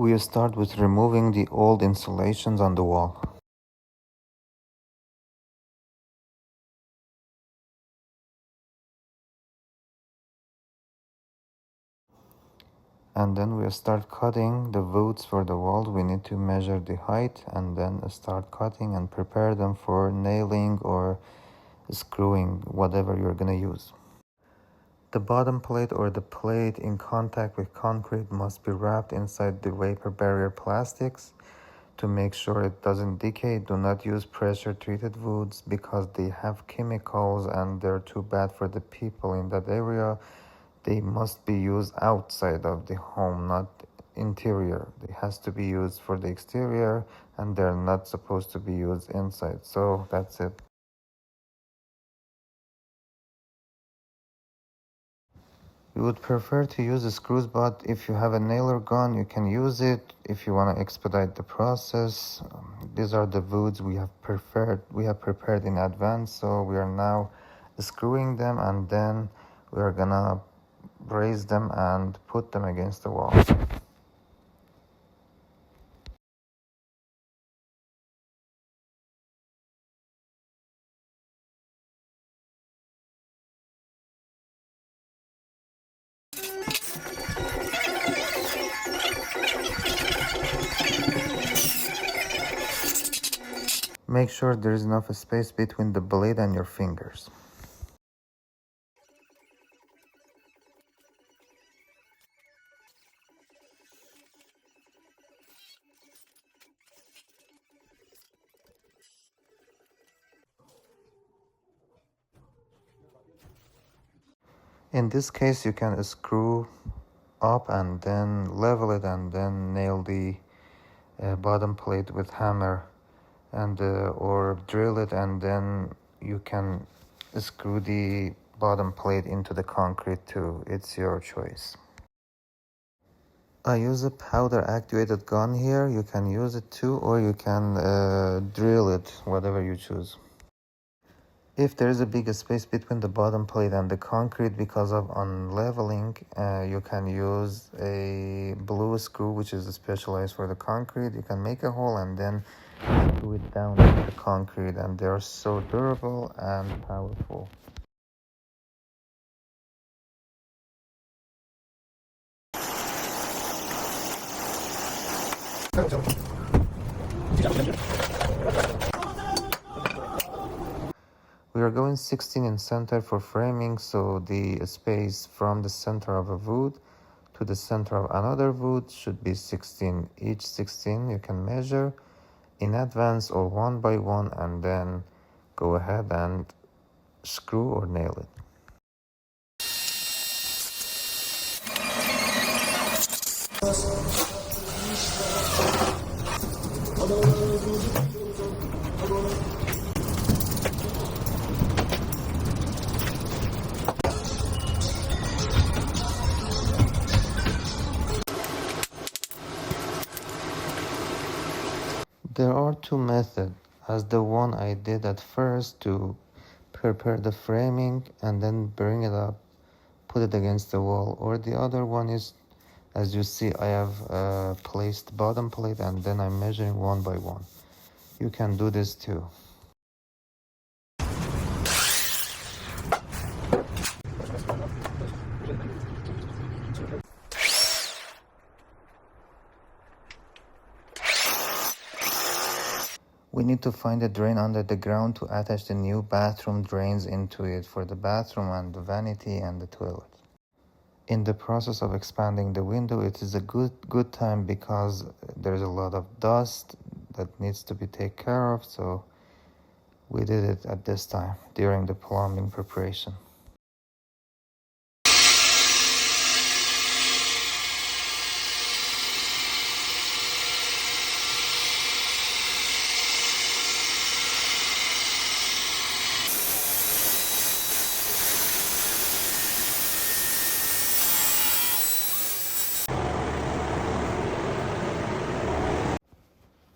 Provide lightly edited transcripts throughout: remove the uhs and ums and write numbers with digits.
We start with removing the old insulations on the wall. And then we start cutting the voutes for the wall. We need to measure the height and then start cutting and prepare them for nailing or screwing, whatever you're gonna use. The bottom plate or the plate in contact with concrete must be wrapped inside the vapor barrier plastics to make sure it doesn't decay. Do not use pressure treated woods because they have chemicals and they're too bad for the people in that area. They must be used outside of the home, not interior. They has to be used for the exterior and they're not supposed to be used inside. So that's it. We would prefer to use the screws, but if you have a nailer gun, you can use it if you want to expedite the process. These are the woods we have prepared in advance, so we are now screwing them and then we are gonna raise them and put them against the wall. Make sure there is enough space between the blade and your fingers. In this case, you can screw up and then level it and then nail the bottom plate with hammer and or drill it, and then you can screw the bottom plate into the concrete too. It's your choice. I use a powder activated gun here. You can use it too, or you can drill it, whatever you choose. If there is a big space between the bottom plate and the concrete because of unleveling, you can use a blue screw, which is specialized for the concrete. You can make a hole and then screw it down into the concrete, and they're so durable and powerful. We are going 16 in center for framing, so the space from the center of a wood to the center of another wood should be 16. Each 16 you can measure in advance or one by one, and then go ahead and screw or nail it. There are two methods, as the one I did at first to prepare the framing and then bring it up, put it against the wall, or the other one is, as you see, I have placed bottom plate and then I'm measuring one by one. You can do this too. We need to find a drain under the ground to attach the new bathroom drains into it for the bathroom and the vanity and the toilet. In the process of expanding the window, it is a good time because there's a lot of dust that needs to be taken care of, so we did it at this time during the plumbing preparation.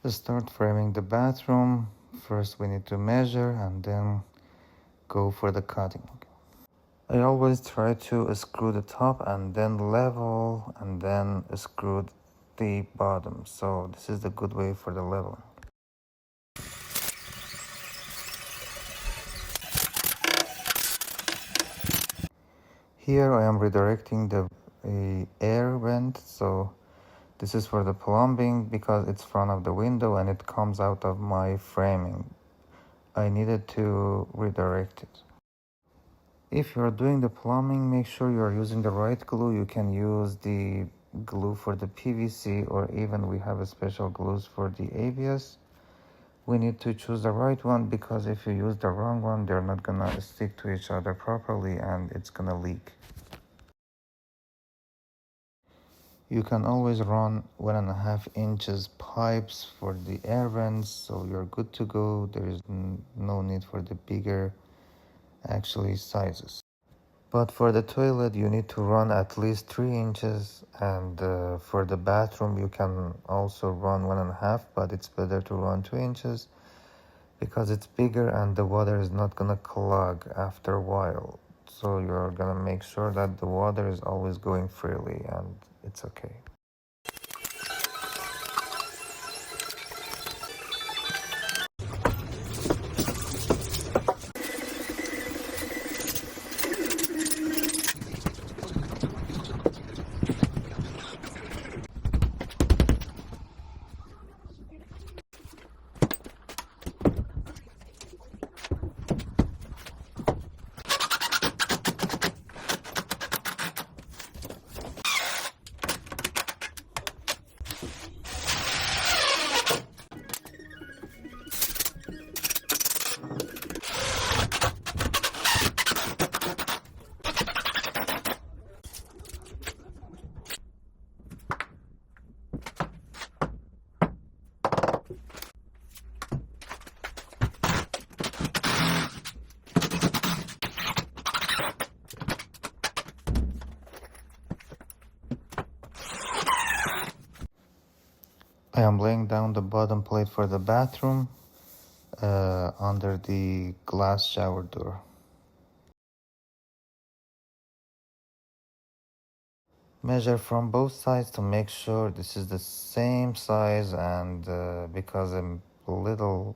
To start framing the bathroom, first we need to measure and then go for the cutting. I always try to screw the top and then level and then screw the bottom. So this is the good way for the level. Here I am redirecting the air vent, so this is for the plumbing because it's front of the window and it comes out of my framing. I needed to redirect it. If you're doing the plumbing, make sure you're using the right glue. You can use the glue for the PVC, or even we have a special glues for the ABS. We need to choose the right one because if you use the wrong one, they're not gonna stick to each other properly and it's gonna leak. You can always run 1.5 inches pipes for the air vents, so you're good to go. There is no need for the bigger actually sizes. But for the toilet you need to run at least 3 inches, and for the bathroom you can also run 1.5, but it's better to run 2 inches because it's bigger and the water is not gonna clog after a while. So you're gonna make sure that the water is always going freely and it's okay. I am laying down the bottom plate for the bathroom under the glass shower door. Measure from both sides to make sure this is the same size, and because a little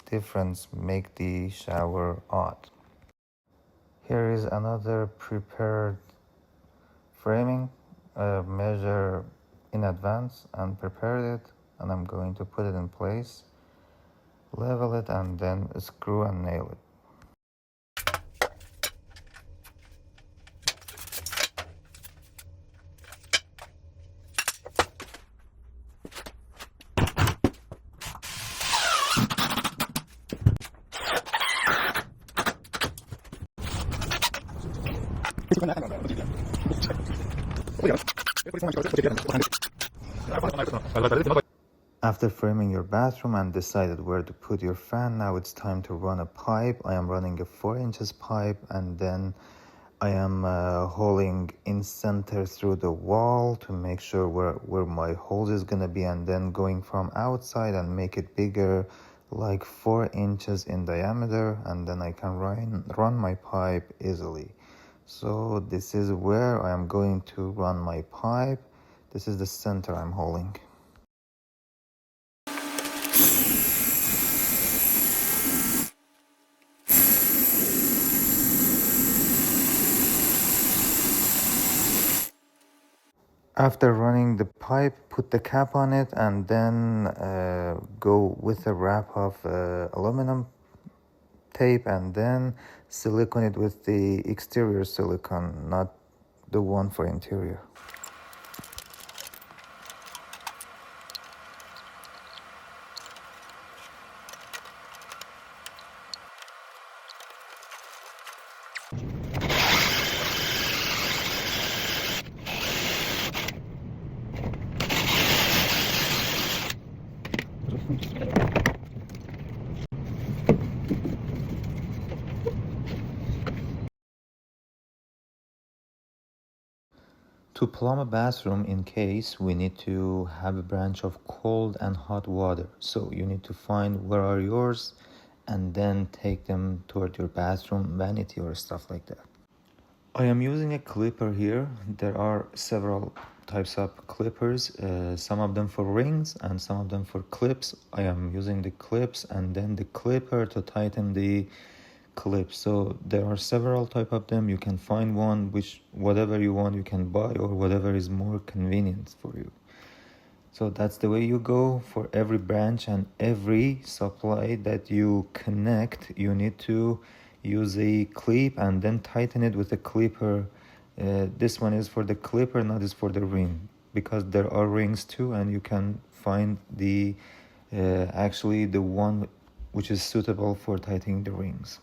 difference make the shower odd. Here is another prepared framing. Measure in advance and prepared it, and I'm going to put it in place, level it, and then screw and nail it. After framing your bathroom and decided where to put your fan, now it's time to run a pipe. I am running a 4 inches pipe, and then I am holing in center through the wall to make sure where my hole is gonna be, and then going from outside and make it bigger, like 4 inches in diameter, and then I can run my pipe easily. So this is where I am going to run my pipe. This is the center I'm holding. After running the pipe, put the cap on it, and then go with a wrap of aluminum tape, and then silicone it with the exterior silicone, not the one for interior. To plumb a bathroom, in case we need to have a branch of cold and hot water, so you need to find where are yours and then take them toward your bathroom vanity or stuff like that. I am using a clipper here. There are several types of clippers, some of them for rings and some of them for clips. I am using the clips and then the clipper to tighten the clips. So there are several type of them. You can find one which whatever you want you can buy, or whatever is more convenient for you. So that's the way you go. For every branch and every supply that you connect, you need to use a clip and then tighten it with a clipper. This one is for the clipper, not is for the ring, because there are rings too, and you can find the actually the one which is suitable for tightening the rings.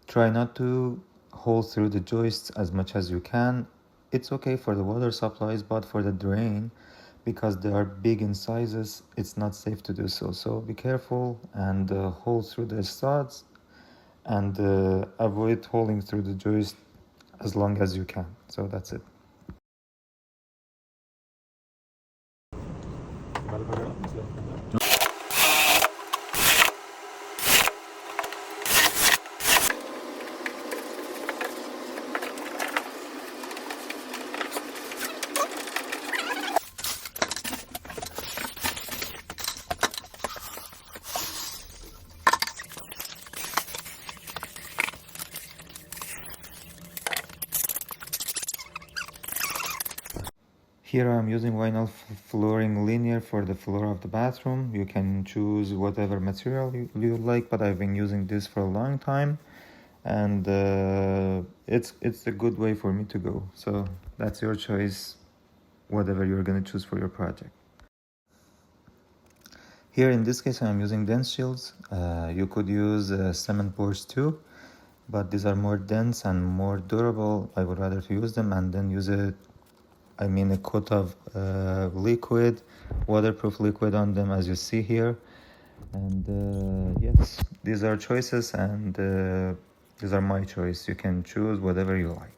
Try not to hold through the joists as much as you can. It's okay for the water supplies, but for the drain, because they are big in sizes, it's not safe to do so. So be careful and hold through the studs, and avoid holding through the joist as long as you can. So that's it. Here I am using vinyl flooring linear for the floor of the bathroom. You can choose whatever material you like, but I've been using this for a long time, and it's a good way for me to go. So that's your choice, whatever you're going to choose for your project. Here in this case I'm using dense shields. You could use cement boards too, but these are more dense and more durable. I would rather to use them and then use a coat of liquid, waterproof liquid on them, as you see here. And yes, these are choices, and these are my choice. You can choose whatever you like.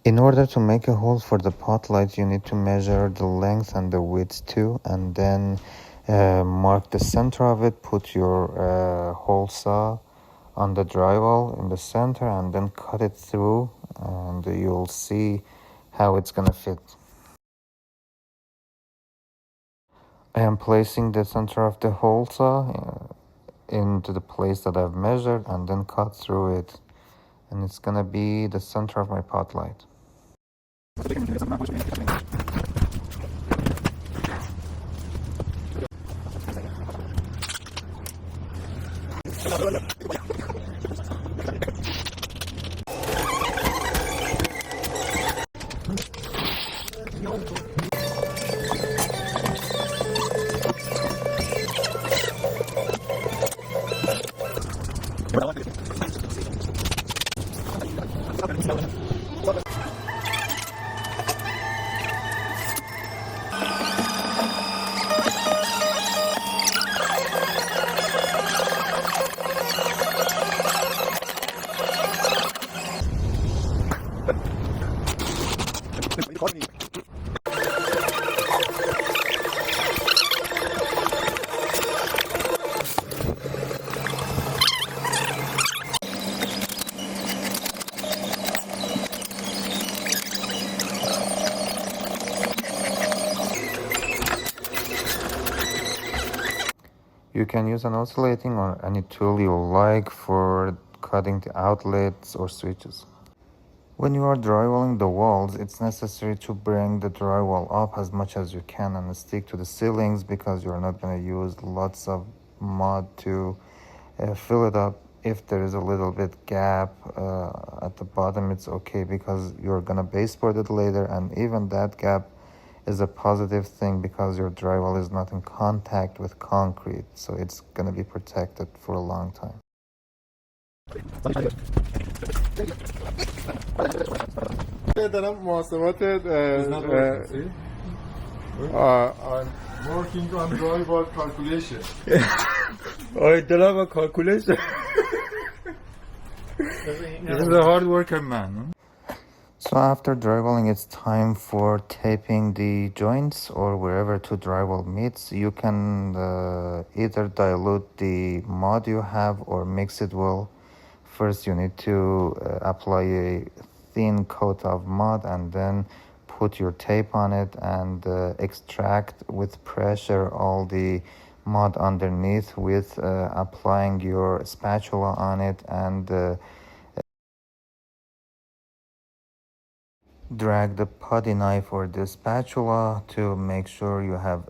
In order to make a hole for the pot light, you need to measure the length and the width too, and then mark the center of it. Put your hole saw on the drywall in the center and then cut it through, and you'll see how it's gonna fit. I am placing the center of the hole saw into the place that I've measured and then cut through it, and it's gonna be the center of my pot light. You can use an oscillating or any tool you like for cutting the outlets or switches. When you are drywalling the walls, it's necessary to bring the drywall up as much as you can and stick to the ceilings, because you're not going to use lots of mud to fill it up. If there is a little bit gap at the bottom, it's okay, because you're going to baseboard it later, and even that gap is a positive thing because your drywall is not in contact with concrete, so it's going to be protected for a long time. I'm working on drywall calculation. I don't have a calculation. This is a hard worker man. So after drywalling, it's time for taping the joints or wherever two drywall meets. You can either dilute the mud you have or mix it well. First you need to apply a thin coat of mud and then put your tape on it and extract with pressure all the mud underneath with applying your spatula on it, and drag the putty knife or the spatula to make sure you have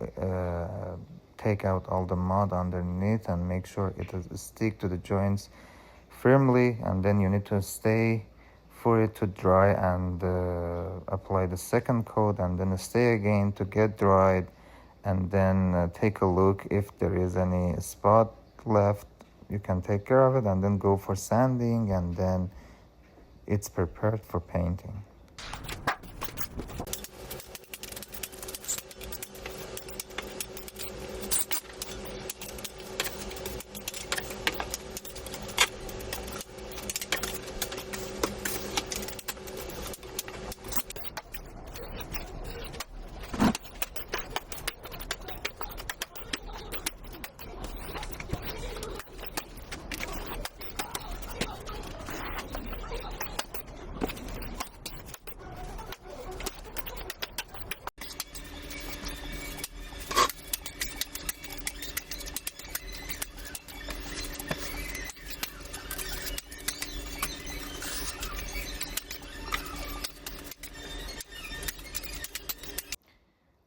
take out all the mud underneath and make sure it is stick to the joints firmly, and then you need to stay for it to dry and apply the second coat, and then stay again to get dried, and then take a look. If there is any spot left, you can take care of it and then go for sanding, and then it's prepared for painting.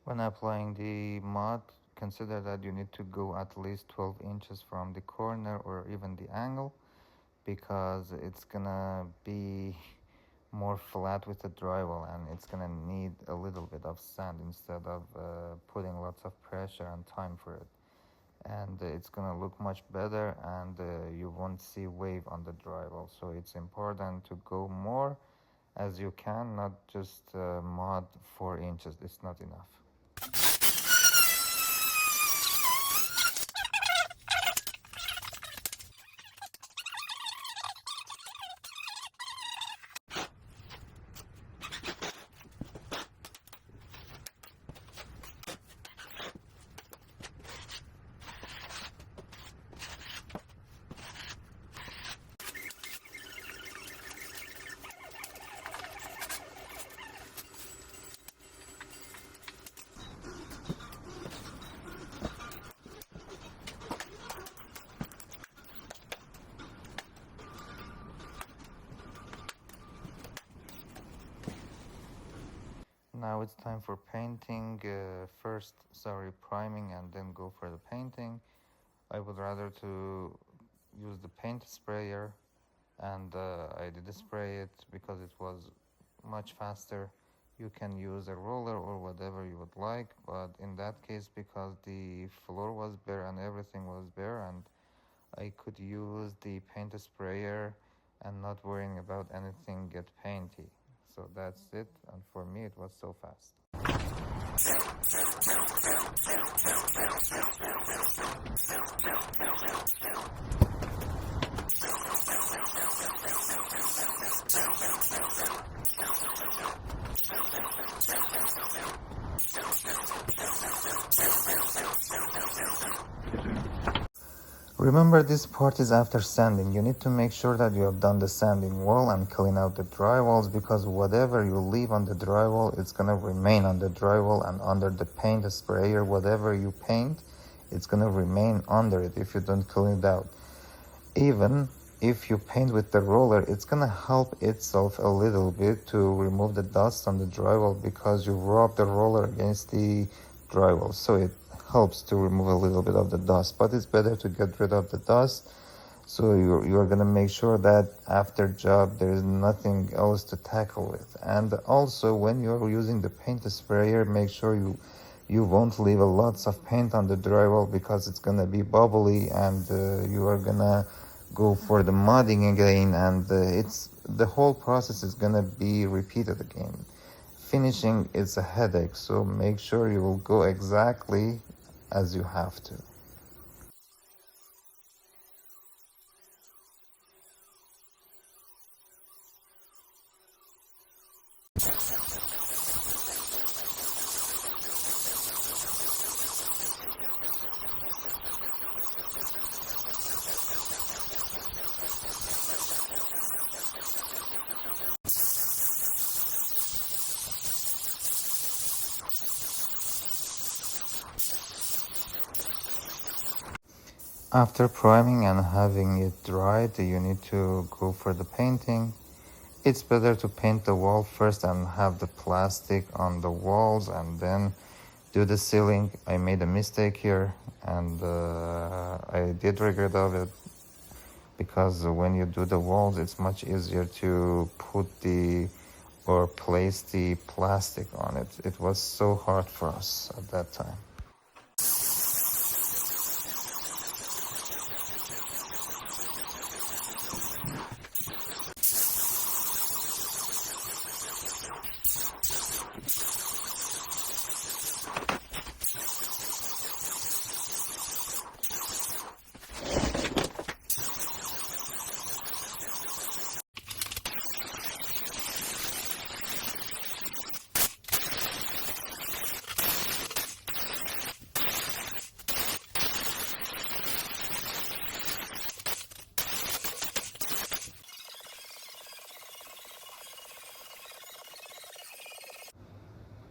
When applying the mud, consider that you need to go at least 12 inches from the corner or even the angle, because it's gonna be more flat with the drywall and it's gonna need a little bit of sand instead of putting lots of pressure and time for it. And it's gonna look much better, and you won't see wave on the drywall. So it's important to go more as you can, not just mud 4 inches. It's not enough. Now it's time for painting. Priming and then go for the painting. I would rather to use the paint sprayer, and I did spray it because it was much faster. You can use a roller or whatever you would like, but in that case, because the floor was bare and everything was bare, and I could use the paint sprayer and not worrying about anything get painty. So that's it, and for me it was so fast. Remember, this part is after sanding. You need to make sure that you have done the sanding wall and clean out the drywalls, because whatever you leave on the drywall, it's gonna remain on the drywall, and under the paint sprayer, whatever you paint, it's gonna remain under it if you don't clean it out. Even if you paint with the roller, it's gonna help itself a little bit to remove the dust on the drywall, because you rub the roller against the drywall, so it helps to remove a little bit of the dust. But it's better to get rid of the dust, so you're gonna make sure that after job there is nothing else to tackle with. And also, when you're using the paint sprayer, make sure you won't leave a lots of paint on the drywall, because it's gonna be bubbly, and you are gonna go for the modding again, and the whole process is gonna be repeated again. Finishing is a headache, so make sure you will go exactly as you have to. After priming and having it dried, you need to go for the painting. It's better to paint the wall first and have the plastic on the walls and then do the ceiling. I made a mistake here, and I did regret of it, because when you do the walls, it's much easier to put or place the plastic on it. It was so hard for us at that time.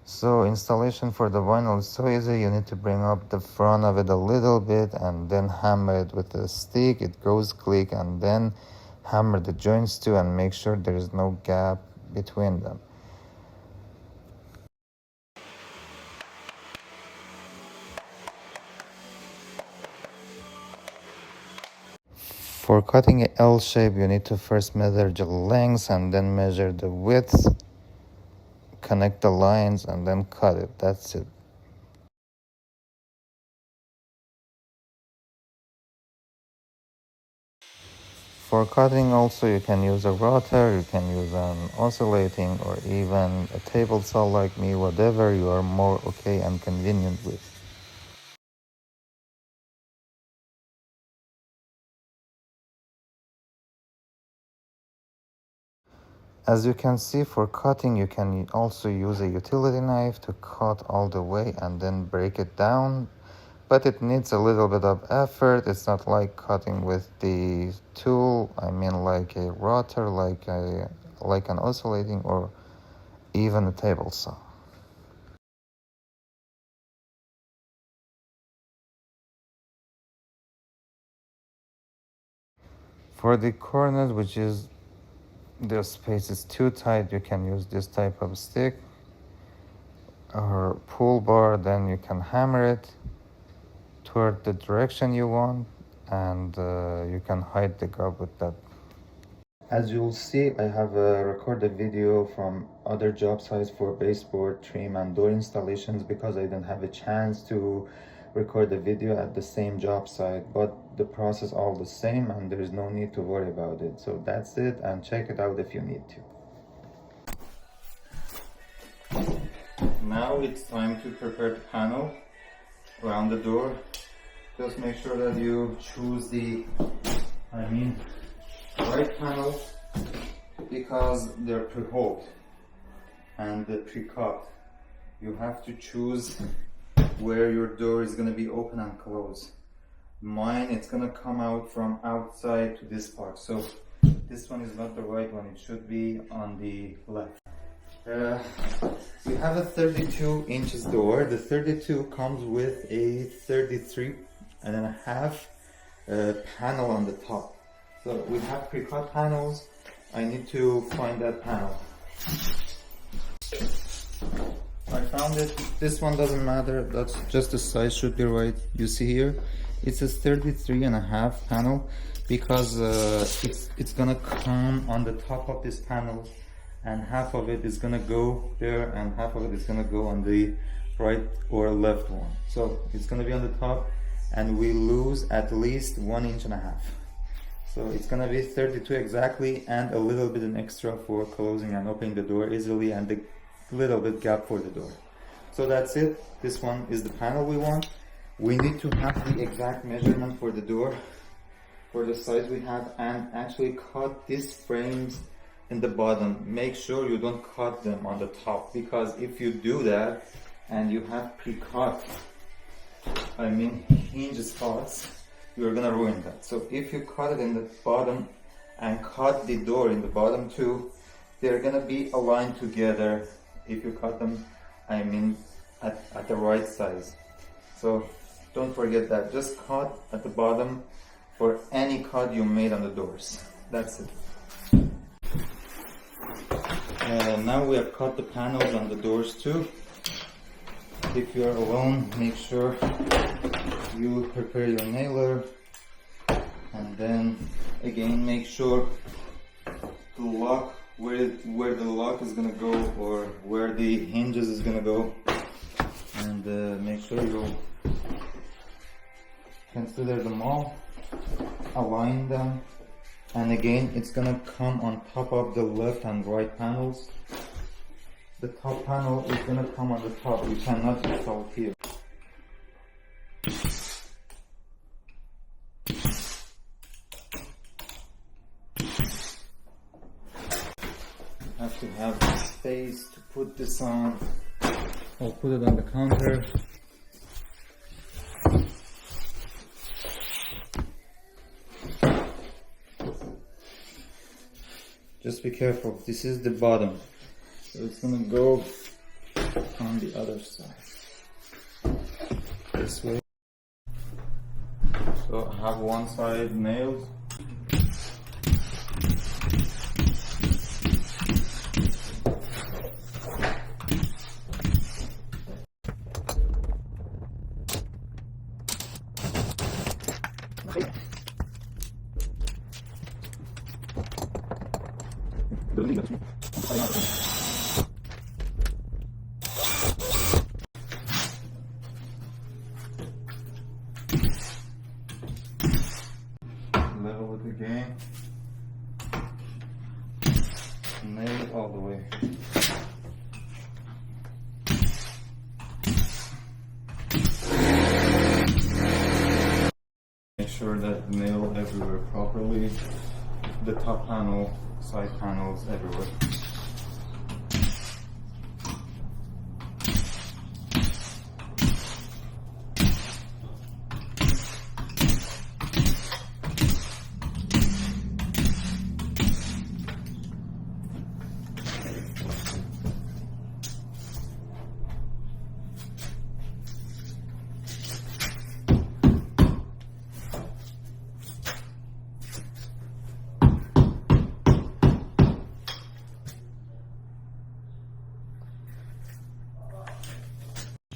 So installation for the vinyl is so easy. You need to bring up the front of it a little bit and then hammer it with a stick. It goes click, and then hammer the joints too and make sure there is no gap between them. For cutting an L shape, you need to first measure the length and then measure the width, connect the lines, and then cut it. That's it. For cutting also, you can use a router, you can use an oscillating, or even a table saw like me, whatever you are more okay and convenient with. As you can see, for cutting, you can also use a utility knife to cut all the way and then break it down. But it needs a little bit of effort. It's not like cutting with the tool. I mean, like a router, like an oscillating, or even a table saw. For the corners, which is the space is too tight, you can use this type of stick. or pull bar, then you can hammer it toward the direction you want, and you can hide the gap with that. As you'll see, I have recorded video from other job sites for baseboard, trim, and door installations because I didn't have a chance to record the video at the same job site, but the process all the same and there's no need to worry about it. So that's it, and check it out if you need to. Now it's time to prepare the panel around the door. Just make sure that you choose the right panel, because they're pre-holed and they're pre-cut. You have to choose where your door is going to be open and closed. Mine, it's going to come out from outside to this part, so this one is not the right one, it should be on the left. We have a 32 inches door. The 32 comes with a 33 and then a half panel on the top. So we have pre-cut panels. I need to find that panel. I found it. This one doesn't matter. That's just the size should be right. You see here, it says 33 and a half panel because it's gonna come on the top of this panel, and half of it is gonna go there and half of it is gonna go on the right or left one. So it's gonna be on the top, and we lose at least 1.5 inches. So it's gonna be 32 exactly, and a little bit an extra for closing and opening the door easily, and a little bit gap for the door. So that's it. This one is the panel we want. We need to have the exact measurement for the door, for the size we have, and actually cut these frames in the bottom. Make sure you don't cut them on the top, because if you do that and you have pre-cut hinge spots, you're gonna ruin that. So if you cut it in the bottom and cut the door in the bottom too, they're gonna be aligned together if you cut them at the right size. So don't forget that. Just cut at the bottom for any cut you made on the doors. That's it. Now we have cut the panels on the doors too. If you're alone, make sure you prepare your nailer, and then again make sure to lock where the lock is gonna go, or where the hinges is gonna go, and make sure you consider them all, align them, and again it's gonna come on top of the left and right panels. The top panel is gonna come on the top. You cannot install here. Have to have the space to put this on. I'll put it on the counter. Just be careful. This is the bottom, so it's gonna go on the other side. This way. So I have one side nailed. Level it again. Nail it all the way. Make sure that nail everywhere properly. The top panel, side panels, everywhere.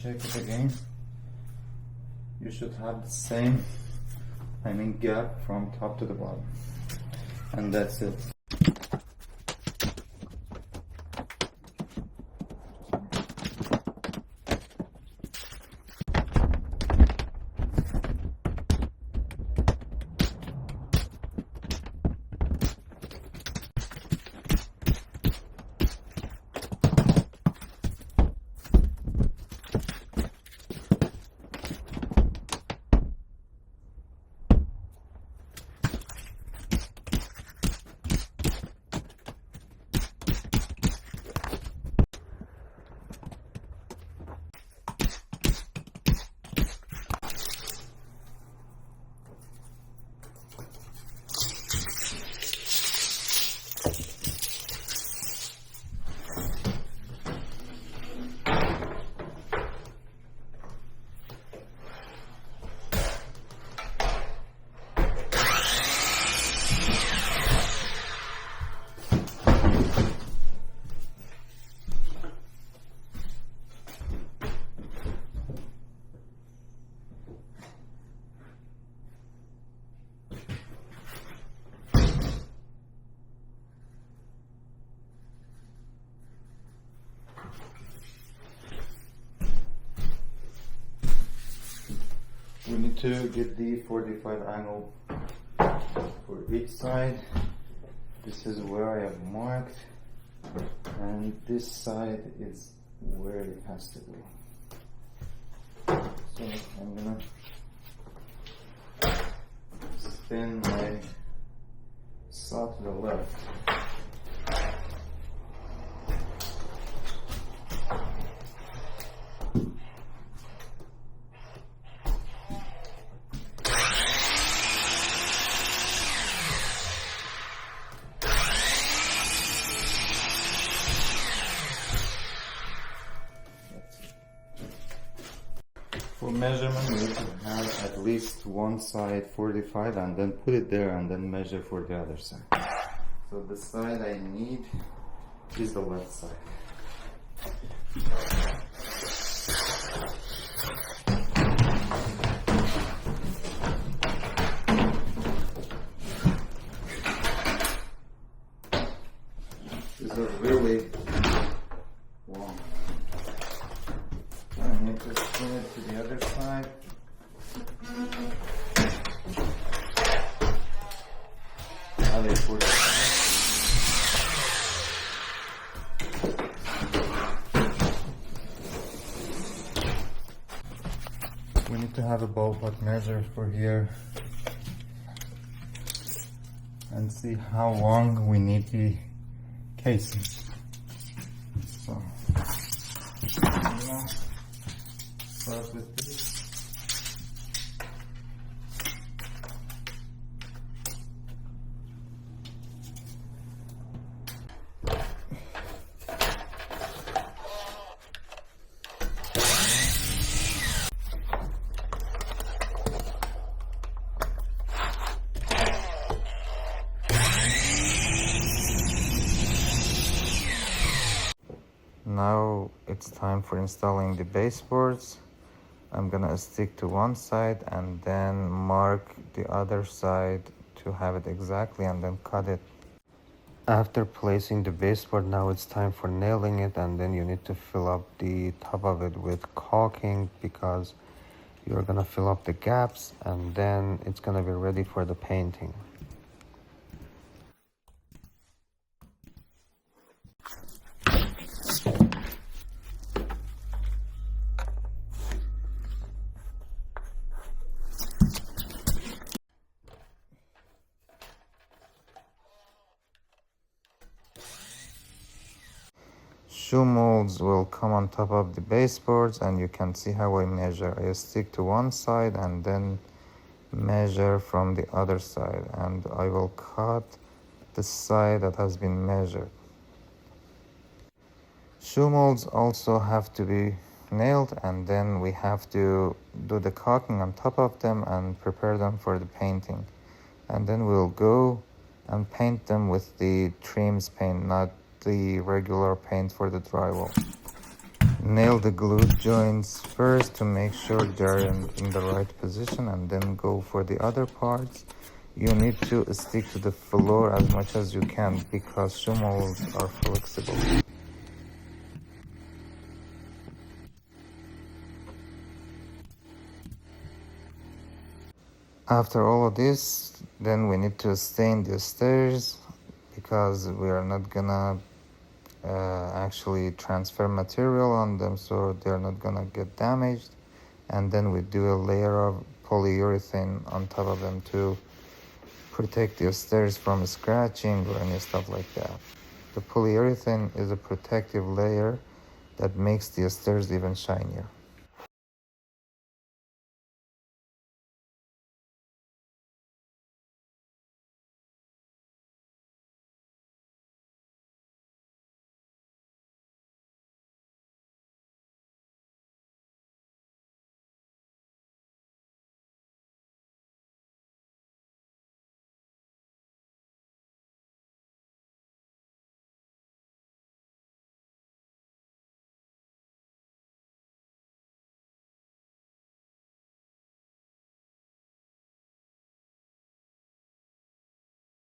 check it again. You should have the same, gap from top to the bottom. And that's it. We need to get the 45 angle for each side. This is where I have marked, and this side is where it has to go. So I'm gonna spin my saw to the left. For measurement, we need to have at least one side 45 and then put it there and then measure for the other side. So the side I need is the left side. These are really long. I need to spin it to the other side. Now they put it. We need to have a ballpark measure for here and see how long we need the casing. So, start with this. Now it's time for installing the baseboards. I'm gonna stick to one side and then mark the other side to have it exactly and then cut it. After placing the baseboard, now it's time for nailing it, and then you need to fill up the top of it with caulking because you're gonna fill up the gaps and then it's gonna be ready for the painting. Shoe molds will come on top of the baseboards, and you can see how I measure. I stick to one side and then measure from the other side, and I will cut the side that has been measured. Shoe molds also have to be nailed, and then we have to do the caulking on top of them and prepare them for the painting. And then we'll go and paint them with the trims paint, not the regular paint for the drywall. Nail the glue joints first to make sure they're in the right position, and then go for the other parts. You need to stick to the floor as much as you can because shoe molds are flexible. After all of this, then we need to stain the stairs because we are not gonna actually transfer material on them, so they're not gonna get damaged. And then we do a layer of polyurethane on top of them to protect the stairs from scratching or any stuff like that. The polyurethane is a protective layer that makes the stairs even shinier.